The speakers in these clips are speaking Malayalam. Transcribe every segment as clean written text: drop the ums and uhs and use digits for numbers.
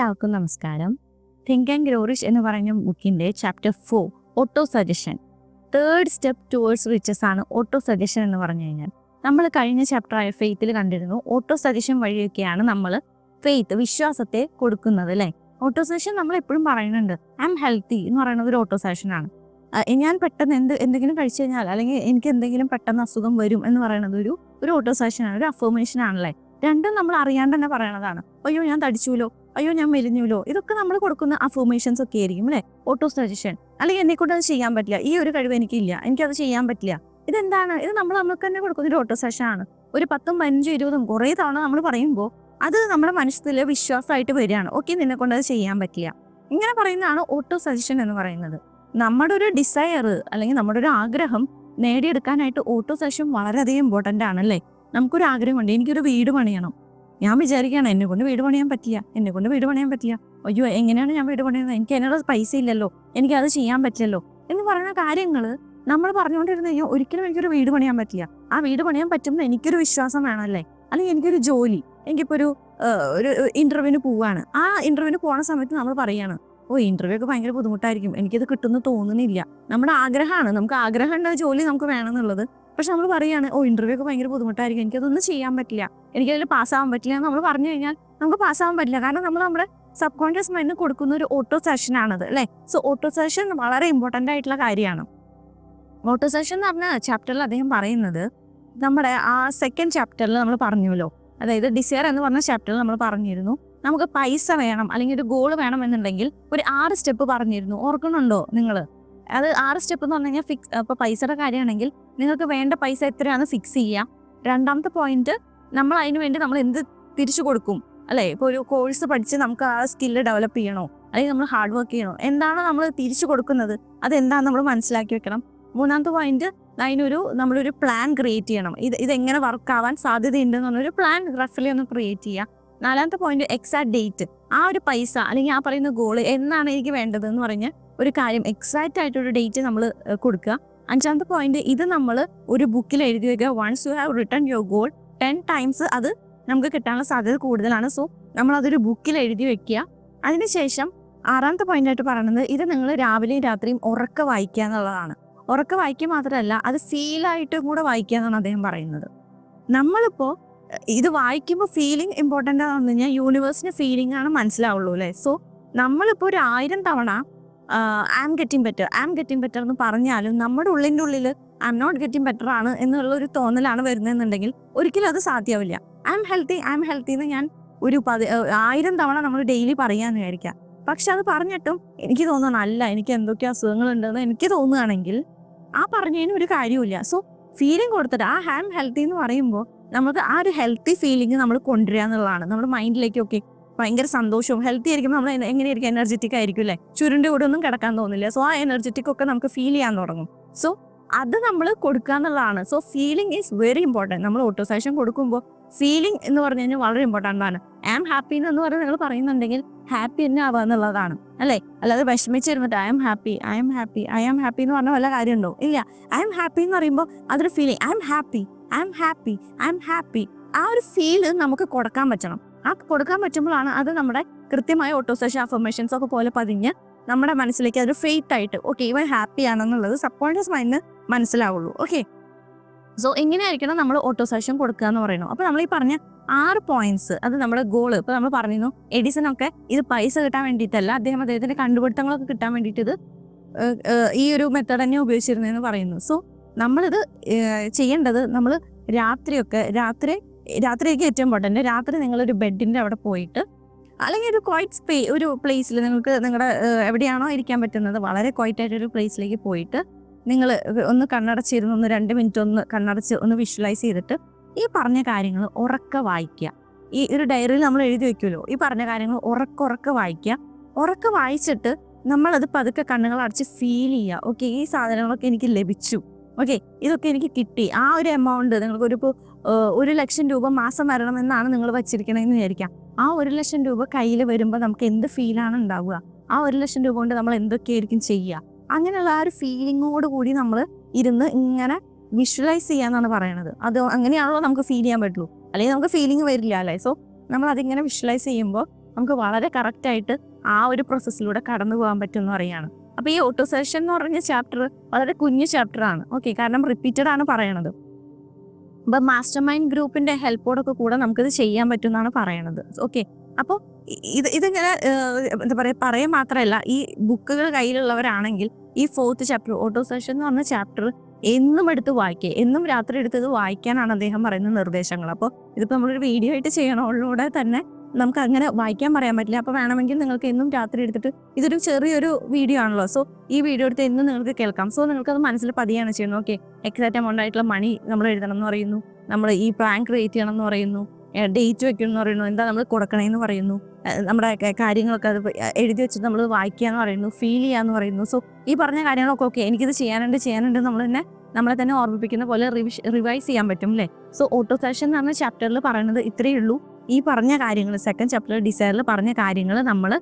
എല്ലാവർക്കും നമസ്കാരം. തിങ്ക് ആൻഡ് ഗ്രോ റിച്ച് എന്ന് പറയുന്ന ബുക്കിൻ്റെ chapter 4 auto suggestion, third step towards riches ആണ് ഓട്ടോ സജഷൻ എന്ന് പറഞ്ഞു കഴിഞ്ഞാൽ. നമ്മൾ കഴിഞ്ഞ ചാപ്റ്ററായ ഫെയ്ത്തിൽ കണ്ടിരുന്നു ഓട്ടോ സജഷൻ വഴിയൊക്കെയാണ് നമ്മൾ ഫെയ്ത്ത്, വിശ്വാസത്തെ കൊടുക്കുന്നത് അല്ലേ. ഓട്ടോ സജഷൻ നമ്മൾ എപ്പോഴും പറയുന്നുണ്ട്, ഐ ആം ഹെൽത്തി എന്ന് പറയുന്നത് ഒരു ഓട്ടോ സജഷനാണ്. ഞാൻ പെട്ടെന്ന് എന്തെങ്കിലും കഴിച്ചു കഴിഞ്ഞാൽ അല്ലെങ്കിൽ എനിക്ക് എന്തെങ്കിലും പെട്ടെന്ന് അസുഖം വരും എന്ന് പറയുന്നത് ഒരു ഓട്ടോ സജഷനാണ്, ഒരു അഫർമേഷൻ ആണല്ലേ. രണ്ടും നമ്മൾ അറിയാണ്ട് തന്നെ പറയണതാണ്. അയ്യോ ഞാൻ തടിച്ചുല്ലോ, അയ്യോ ഞാൻ മെലിഞ്ഞുല്ലോ, ഇതൊക്കെ നമ്മൾ കൊടുക്കുന്ന അഫർമേഷൻസ് ഒക്കെ ആയിരിക്കും അല്ലേ, ഓട്ടോ സജഷൻ. അല്ലെങ്കിൽ എന്നെക്കൊണ്ട് അത് ചെയ്യാൻ പറ്റില്ല, ഈ ഒരു കഴിവ് എനിക്കില്ല, എനിക്കത് ചെയ്യാൻ പറ്റില്ല. ഇതെന്താണ്? ഇത് നമുക്ക് തന്നെ കൊടുക്കുന്ന ഒരു ഓട്ടോ സജഷൻ ആണ്. ഒരു 10, 15, 20 കുറേ തവണ നമ്മൾ പറയുമ്പോൾ അത് നമ്മുടെ മനസ്സിൽ വിശ്വാസമായിട്ട് വരികയാണ്. ഓക്കെ, നിന്നെക്കൊണ്ട് അത് ചെയ്യാൻ പറ്റില്ല. ഇങ്ങനെ പറയുന്നതാണ് ഓട്ടോ സജഷൻ എന്ന് പറയുന്നത്. നമ്മുടെ ഒരു ഡിസയർ അല്ലെങ്കിൽ നമ്മുടെ ഒരു ആഗ്രഹം നേടിയെടുക്കാനായിട്ട് ഓട്ടോ സജഷൻ വളരെയധികം ഇമ്പോർട്ടൻ്റ് ആണല്ലേ. നമുക്കൊരു ആഗ്രഹമുണ്ട്, എനിക്കൊരു വീട് പണിയണം. ഞാൻ വിചാരിക്കുകയാണ് എന്നെക്കൊണ്ട് വീട് പണിയാൻ പറ്റില്ല. അയ്യോ എങ്ങനെയാണ് ഞാൻ വീട് പണിയുന്നത്, എനിക്ക് അതിനുള്ള പൈസ ഇല്ലല്ലോ, എനിക്കത് ചെയ്യാൻ പറ്റില്ലല്ലോ എന്ന് പറയുന്ന കാര്യങ്ങൾ നമ്മൾ പറഞ്ഞുകൊണ്ടിരുന്ന കഴിഞ്ഞാൽ ഒരിക്കലും എനിക്കൊരു വീട് പണിയാൻ പറ്റില്ല. ആ വീട് പണിയാൻ പറ്റുമ്പോൾ എനിക്കൊരു വിശ്വാസം വേണമല്ലേ. അല്ലെങ്കിൽ എനിക്കൊരു ജോലി, എനിക്കിപ്പോൾ ഒരു ഇൻ്റർവ്യൂവിന് പോവാണ്. ആ ഇൻ്റർവ്യൂവിന് പോണ സമയത്ത് നമ്മൾ പറയുകയാണ്, ഇൻ്റർവ്യൂ ഒക്കെ ഭയങ്കര ബുദ്ധിമുട്ടായിരിക്കും, എനിക്കത് കിട്ടുമെന്ന് തോന്നുന്നില്ല. നമ്മുടെ ആഗ്രഹമാണ്, നമുക്ക് ആഗ്രഹമുണ്ട് ജോലി നമുക്ക് വേണമെന്നുള്ളത്. പക്ഷെ നമ്മൾ പറയുകയാണ്, ഇൻ്റർവ്യൂ ഒക്കെ ഭയങ്കര ബുദ്ധിമുട്ടായിരിക്കും, എനിക്കതൊന്നും ചെയ്യാൻ പറ്റില്ല, എനിക്കതിൽ പാസ്സാവാൻ പറ്റില്ല എന്ന് നമ്മൾ പറഞ്ഞു കഴിഞ്ഞാൽ നമുക്ക് പാസ്സാവാൻ പറ്റില്ല. കാരണം നമ്മൾ നമ്മുടെ സബ് കോൺഷ്യസ് മൈൻഡിന് കൊടുക്കുന്ന ഒരു ഓട്ടോ സജഷൻ ആണത് അല്ലേ. സോ ഓട്ടോ സജഷൻ വളരെ ഇമ്പോർട്ടൻ്റ് ആയിട്ടുള്ള കാര്യമാണ്. ഓട്ടോ സജഷൻ എന്ന് പറഞ്ഞ ചാപ്റ്ററിൽ അദ്ദേഹം പറയുന്നത്, നമ്മുടെ ആ സെക്കൻഡ് ചാപ്റ്ററിൽ നമ്മൾ പറഞ്ഞല്ലോ, അതായത് ഡിസയർ എന്ന് പറഞ്ഞ ചാപ്റ്ററിൽ നമ്മൾ പറഞ്ഞിരുന്നു, നമുക്ക് പൈസ വേണം അല്ലെങ്കിൽ ഒരു ഗോൾ വേണം എന്നുണ്ടെങ്കിൽ ഒരു 6 സ്റ്റെപ്പ് പറഞ്ഞിരുന്നു. ഓർക്കുന്നുണ്ടോ നിങ്ങൾ? അത് 6 സ്റ്റെപ്പ് എന്ന് പറഞ്ഞു കഴിഞ്ഞാൽ ഇപ്പോൾ പൈസയുടെ കാര്യമാണെങ്കിൽ നിങ്ങൾക്ക് വേണ്ട പൈസ എത്രയാണ് ഫിക്സ് ചെയ്യുക. രണ്ടാമത്തെ പോയിന്റ്, നമ്മൾ അതിന് വേണ്ടി നമ്മൾ എന്ത് തിരിച്ചു കൊടുക്കും അല്ലേ. ഇപ്പോൾ ഒരു കോഴ്സ് പഠിച്ച് നമുക്ക് ആ സ്കില്ല് ഡെവലപ്പ് ചെയ്യണോ, അല്ലെങ്കിൽ നമ്മൾ ഹാർഡ് വർക്ക് ചെയ്യണോ, എന്താണ് നമ്മൾ തിരിച്ചു കൊടുക്കുന്നത്, അതെന്താണെന്ന് നമ്മൾ മനസ്സിലാക്കി വെക്കണം. മൂന്നാമത്തെ പോയിന്റ്, നമ്മളൊരു പ്ലാൻ ക്രിയേറ്റ് ചെയ്യണം. ഇതെങ്ങനെ വർക്ക് ആവാൻ സാധ്യതയുണ്ടെന്ന് പറഞ്ഞൊരു പ്ലാൻ റഫലി ഒന്ന് ക്രിയേറ്റ് ചെയ്യുക. നാലാമത്തെ പോയിന്റ്, എക്സാക്ട് ഡേറ്റ്, ആ ഒരു പൈസ അല്ലെങ്കിൽ ആ പറയുന്ന ഗോള് എന്നാണ് എനിക്ക് വേണ്ടത് എന്ന് പറഞ്ഞ് ഒരു കാര്യം എക്സാക്റ്റ് ആയിട്ടൊരു ഡേറ്റ് നമ്മൾ കൊടുക്കുക. അഞ്ചാമത്തെ പോയിന്റ്, ഇത് നമ്മൾ ഒരു ബുക്കിൽ എഴുതി വയ്ക്കുക. Once you have written your goal 10 times അത് നമുക്ക് കിട്ടാനുള്ള സാധ്യത കൂടുതലാണ്. സോ നമ്മളതൊരു ബുക്കിൽ എഴുതി വെക്കുക. അതിനുശേഷം 6ാമത്തെ പോയിന്റായിട്ട് പറയുന്നത്, ഇത് നിങ്ങൾ രാവിലെയും രാത്രിയും ഉറക്കെ വായിക്കുക എന്നുള്ളതാണ്. ഉറക്കെ വായിക്കുക മാത്രമല്ല, അത് ഫീലായിട്ടും കൂടെ വായിക്കുക എന്നാണ് അദ്ദേഹം പറയുന്നത്. നമ്മളിപ്പോൾ ഇത് വായിക്കുമ്പോൾ ഫീലിംഗ് ഇമ്പോർട്ടൻ്റ് ആണെന്ന് പറഞ്ഞാൽ യൂണിവേഴ്സിന് ഫീലിംഗ് ആണ് മനസ്സിലാവുള്ളൂ അല്ലേ. സോ നമ്മളിപ്പോൾ ഒരു 1000 തവണ ഐ ആം ഗെറ്റിംഗ് ബെറ്റർ എന്ന് പറഞ്ഞാലും നമ്മുടെ ഉള്ളിൽ I'm not getting better ആണ് എന്നുള്ള ഒരു തോന്നലാണ് വരുന്നതെന്നുണ്ടെങ്കിൽ ഒരിക്കലും അത് സാധ്യമാവില്ല. ഐ ആം ഹെൽത്തി എന്ന് ഞാൻ ഒരു 1000 തവണ നമ്മൾ ഡെയിലി പറയാമെന്ന് വിചാരിക്കാം. പക്ഷെ അത് പറഞ്ഞിട്ടും എനിക്ക് തോന്നുന്നു അല്ല, എനിക്ക് എന്തൊക്കെ അസുഖങ്ങളുണ്ടെന്ന് എനിക്ക് തോന്നുകയാണെങ്കിൽ ആ പറഞ്ഞതിന് ഒരു കാര്യമില്ല. സോ ഫീലിംഗ് കൊടുത്തിട്ട് ആ ഐ ആം ഹെൽത്തി എന്ന് പറയുമ്പോൾ നമുക്ക് ആ ഒരു ഹെൽത്തി ഫീലിംഗ് നമ്മൾ കൊണ്ടുവരിക എന്നുള്ളതാണ്. നമ്മുടെ മൈൻഡിലേക്കൊക്കെ ഭയങ്കര സന്തോഷവും ഹെൽത്തി ആയിരിക്കും. നമ്മൾ എങ്ങനെയായിരിക്കും, എനർജറ്റിക് ആയിരിക്കും അല്ലേ. ചുരുൻ്റെ കൂടെ ഒന്നും കിടക്കാൻ തോന്നില്ല. സോ ആ എനർജറ്റിക് ഒക്കെ നമുക്ക് ഫീൽ ചെയ്യാൻ തുടങ്ങും. സോ അത് നമ്മൾ കൊടുക്കുക എന്നുള്ളതാണ്. So feeling is very important. നമ്മൾ ഓട്ടോ സജഷൻ കൊടുക്കുമ്പോൾ ഫീലിംഗ് എന്ന് പറഞ്ഞു കഴിഞ്ഞാൽ വളരെ ഇമ്പോർട്ടൻ്റ് ആണ്. ഐ ആം ഹാപ്പി എന്ന് പറഞ്ഞ് നിങ്ങൾ പറയുന്നുണ്ടെങ്കിൽ ഹാപ്പി തന്നെ ആവുക എന്നുള്ളതാണ് അല്ലേ. അല്ലാതെ വിഷമിച്ചിരുന്നിട്ട് ഐ ആം ഹാപ്പി എന്ന് പറഞ്ഞാൽ വല്ല കാര്യമുണ്ടോ? ഇല്ല. ഐ ആം ഹാപ്പി എന്ന് പറയുമ്പോൾ അതൊരു ഫീലിംഗ്. ഐ ആം ഹാപ്പി ആ ഒരു ഫീല് നമുക്ക് കൊടുക്കാൻ പറ്റണം. ആ കൊടുക്കാൻ പറ്റുമ്പോഴാണ് അത് നമ്മുടെ കൃത്യമായ ഓട്ടോ സജഷൻ അഫർമേഷൻസ് ഒക്കെ പോലെ പതിഞ്ഞ് നമ്മുടെ മനസ്സിലേക്ക് അതൊരു ഫെയ്ത്ത് ആയിട്ട് ഇവൻ ഹാപ്പി ആണെന്നുള്ളത് സബ് കോൺഷ്യസ് മൈൻഡിന് മനസ്സിലാവുള്ളൂ. ഓക്കെ, സോ എങ്ങനെയായിരിക്കണം നമ്മൾ ഓട്ടോ സജഷൻ കൊടുക്കുക എന്ന് പറയുന്നു. അപ്പോൾ നമ്മൾ ഈ പറഞ്ഞ 6 പോയിന്റ്സ്, അത് നമ്മുടെ ഗോള്. ഇപ്പോൾ നമ്മൾ പറഞ്ഞിരുന്നു എഡിസണൊക്കെ ഇത് പൈസ കിട്ടാൻ വേണ്ടിയിട്ടല്ല, അദ്ദേഹത്തിന്റെ കണ്ടുപിടുത്തങ്ങളൊക്കെ കിട്ടാൻ വേണ്ടിയിട്ട് ഇത് ഈ ഒരു മെത്തേഡ് തന്നെ ഉപയോഗിച്ചിരുന്നതെന്ന് പറയുന്നു. സോ നമ്മളിത് ചെയ്യേണ്ടത്, നമ്മൾ രാത്രിയൊക്കെ ഏറ്റവും ഇമ്പോർട്ടൻറ്റ്, രാത്രി നിങ്ങളൊരു ബെഡിൻ്റെ അവിടെ പോയിട്ട് അല്ലെങ്കിൽ ഒരു ക്വൈറ്റ് ഒരു പ്ലേസിൽ നിങ്ങൾക്ക് നിങ്ങളുടെ എവിടെയാണോ ഇരിക്കാൻ പറ്റുന്നത് വളരെ ക്വൈറ്റായിട്ടൊരു പ്ലേസിലേക്ക് പോയിട്ട് നിങ്ങൾ ഒന്ന് കണ്ണടച്ചിരുന്ന് 2 മിനിറ്റ് ഒന്ന് കണ്ണടച്ച് ഒന്ന് വിഷ്വലൈസ് ചെയ്തിട്ട് ഈ പറഞ്ഞ കാര്യങ്ങൾ ഉറക്കെ വായിക്കുക. ഈ ഒരു ഡയറിയിൽ നമ്മൾ എഴുതി വെക്കുമല്ലോ, ഈ പറഞ്ഞ കാര്യങ്ങൾ ഉറക്കെ വായിക്കുക. ഉറക്കെ വായിച്ചിട്ട് നമ്മളത് പതുക്കെ കണ്ണുകൾ അടച്ച് ഫീൽ ചെയ്യുക. ഓക്കെ, ഈ സാധനങ്ങളൊക്കെ എനിക്ക് ലഭിച്ചു, ഓക്കെ ഇതൊക്കെ എനിക്ക് കിട്ടി. ആ ഒരു എമൗണ്ട് നിങ്ങൾക്ക് ഇപ്പോൾ 1 ലക്ഷം രൂപ മാസം വരണമെന്നാണ് നിങ്ങൾ വച്ചിരിക്കണമെന്ന് വിചാരിക്കാം. ആ 1 ലക്ഷം രൂപ കയ്യിൽ വരുമ്പോൾ നമുക്ക് എന്ത് ഫീലാണ് ഉണ്ടാവുക, ആ 1 ലക്ഷം രൂപ കൊണ്ട് നമ്മൾ എന്തൊക്കെയായിരിക്കും ചെയ്യുക, അങ്ങനെയുള്ള ആ ഒരു ഫീലിങ്ങോട് കൂടി നമ്മൾ ഇരുന്ന് ഇങ്ങനെ വിഷ്വലൈസ് ചെയ്യാന്നാണ് പറയണത്. അത് അങ്ങനെയാണല്ലോ നമുക്ക് ഫീൽ ചെയ്യാൻ പറ്റുള്ളൂ, അല്ലെങ്കിൽ നമുക്ക് ഫീലിംഗ് വരില്ല അല്ലേ. സോ നമ്മൾ അതിങ്ങനെ വിഷ്വലൈസ് ചെയ്യുമ്പോൾ നമുക്ക് വളരെ കറക്റ്റായിട്ട് ആ ഒരു പ്രോസസ്സിലൂടെ കടന്നു പോകാൻ പറ്റും എന്ന് പറയുകയാണ്. അപ്പോൾ ഈ ഓട്ടോ സജഷൻ എന്ന് പറഞ്ഞ ചാപ്റ്റർ വളരെ കുഞ്ഞു ചാപ്റ്റർ ആണ്. ഓക്കെ, കാരണം റിപ്പീറ്റഡ് ആണ് പറയണത്. അപ്പം മാസ്റ്റർ മൈൻഡ് ഗ്രൂപ്പിന്റെ ഹെൽപ്പോടൊക്കെ കൂടെ നമുക്കിത് ചെയ്യാൻ പറ്റും എന്നാണ് പറയണത്. ഓക്കെ, അപ്പോൾ ഇതിങ്ങനെ എന്താ പറയുക, പറയാൻ മാത്രമല്ല, ഈ ബുക്കുകൾ കയ്യിലുള്ളവരാണെങ്കിൽ ഈ 4th ചാപ്റ്റർ ഓട്ടോ സജഷൻ എന്ന് പറഞ്ഞ ചാപ്റ്റർ എന്നും എടുത്ത് വായിക്കുക, എന്നും രാത്രി എടുത്തത് വായിക്കാനാണ് അദ്ദേഹം പറയുന്ന നിർദ്ദേശങ്ങൾ. അപ്പോൾ ഇതിപ്പോൾ നമ്മളൊരു വീഡിയോ ആയിട്ട് ചെയ്യണോളിലൂടെ തന്നെ നമുക്ക് അങ്ങനെ വായിക്കാൻ പറയാൻ പറ്റില്ല. അപ്പോൾ വേണമെങ്കിൽ നിങ്ങൾക്ക് എന്നും രാത്രി എടുത്തിട്ട്, ഇതൊരു ചെറിയൊരു വീഡിയോ ആണല്ലോ, സോ ഈ വീഡിയോ എടുത്ത് എന്നും നിങ്ങൾക്ക് കേൾക്കാം. സോ നിങ്ങൾക്കത് മനസ്സിൽ പതിയാണ് ചെയ്യുന്നത്. ഓക്കെ, എക്സാക്റ്റ് എമൗണ്ട് ആയിട്ടുള്ള മണി നമ്മൾ എഴുതണം എന്ന് പറയുന്നു, നമ്മൾ ഈ പ്ലാൻ ക്രിയേറ്റ് ചെയ്യണം എന്ന് പറയുന്നു, ഡേറ്റ് വെക്കണം എന്ന് പറയുന്നു, എന്താ നമ്മൾ കൊടുക്കണമെന്ന് പറയുന്നു, നമ്മുടെ കാര്യങ്ങളൊക്കെ അത് എഴുതി വെച്ചിട്ട് നമ്മൾ വായിക്കുക എന്ന് പറയുന്നു, ഫീൽ ചെയ്യുക എന്ന് പറയുന്നു. സോ ഈ പറഞ്ഞ കാര്യങ്ങളൊക്കെ ഓക്കെ, എനിക്കിത് ചെയ്യാനുണ്ട് നമ്മളെ തന്നെ ഓർമ്മിപ്പിക്കുന്ന പോലെ റിവൈസ് ചെയ്യാൻ പറ്റും അല്ലേ. സോ ഓട്ടോ സജഷൻ എന്ന് പറഞ്ഞ ചാപ്റ്ററിൽ പറയുന്നത് ഇത്രയേ ഉള്ളൂ. ഈ പറഞ്ഞ കാര്യങ്ങൾ 2nd ചാപ്റ്റർ ഡിസയറിൽ പറഞ്ഞ കാര്യങ്ങൾ നമ്മൾ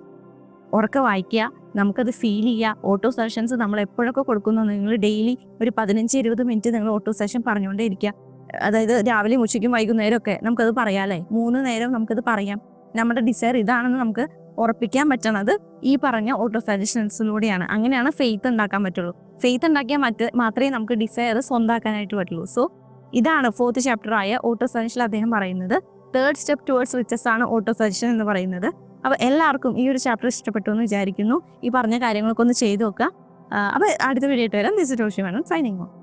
ഉറക്കെ വായിക്കുക, നമുക്കത് ഫീൽ ചെയ്യുക. ഓട്ടോ സെഷൻസ് നമ്മൾ എപ്പോഴൊക്കെ കൊടുക്കുന്നു, നിങ്ങൾ ഡെയിലി ഒരു 15-20 മിനിറ്റ് നിങ്ങൾ ഓട്ടോ സെഷൻ പറഞ്ഞുകൊണ്ടേ ഇരിക്കുക. അതായത് രാവിലെയും ഉച്ചയ്ക്കും വൈകുന്നേരമൊക്കെ നമുക്കത് പറയാമല്ലേ, 3 നേരം നമുക്കത് പറയാം. നമ്മുടെ ഡിസയർ ഇതാണെന്ന് നമുക്ക് ഉറപ്പിക്കാൻ പറ്റുന്നത് ഈ പറഞ്ഞ ഓട്ടോ സജഷൻസിലൂടെയാണ്. അങ്ങനെയാണ് ഫെയ്ത്ത് ഉണ്ടാക്കാൻ പറ്റുള്ളൂ. ഫെയ്ത്ത് ഉണ്ടാക്കിയാൽ മാത്രമേ നമുക്ക് ഡിസയർ സ്വന്തമാക്കാനായിട്ട് പറ്റുള്ളൂ. സോ ഇതാണ് 4th ചാപ്റ്റർ ആയ ഓട്ടോ സജഷനിൽ അദ്ദേഹം പറയുന്നത്. 3rd സ്റ്റെപ്പ് ടുവേർഡ്സ് റിച്ചസ് ആണ് ഓട്ടോ സജഷൻ എന്ന് പറയുന്നത്. അപ്പോൾ എല്ലാവർക്കും ഈ ഒരു ചാപ്റ്റർ ഇഷ്ടപ്പെട്ടു എന്ന് വിചാരിക്കുന്നു. ഈ പറഞ്ഞ കാര്യങ്ങളൊക്കെ ഒന്ന് ചെയ്തു നോക്കുക. അപ്പോൾ അടുത്ത വീഡിയോ ആയിട്ട് വരാം. This is Roshi madam signing of.